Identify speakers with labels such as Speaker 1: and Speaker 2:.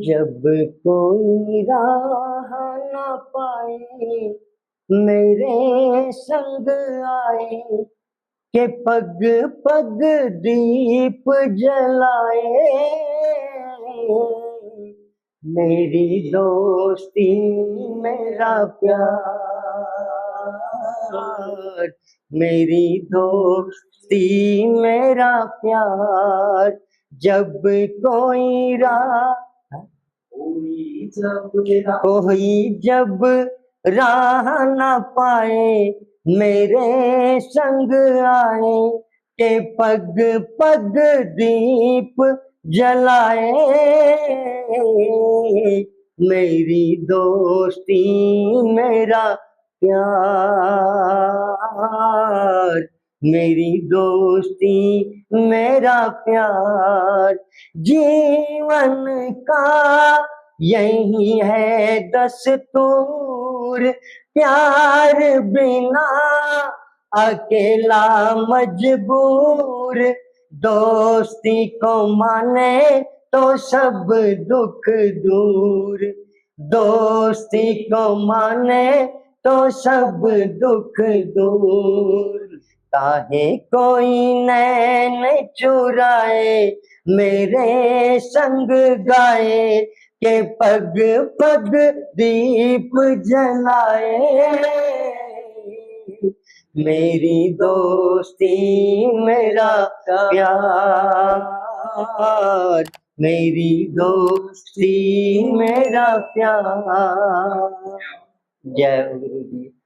Speaker 1: जब कोई राह न पाए मेरे संग आए, के पग पग दीप जलाए, मेरी दोस्ती मेरा प्यार, मेरी दोस्ती मेरा प्यार। जब कोई जब राह न पाए मेरे संग आए, के पग पग दीप जलाए, मेरी दोस्ती मेरा प्यार, मेरी दोस्ती मेरा प्यार। जीवन का यही है दस्तूर, प्यार बिना अकेला मजबूर, दोस्ती को माने तो सब दुख दूर, दोस्ती को माने तो सब दुख दूर। काहे कोई नैन चुराए मेरे संग गाए, के पग पग दीप जलाए, मेरी दोस्ती मेरा प्यार, मेरी दोस्ती मेरा प्यार। जय गुरु जी।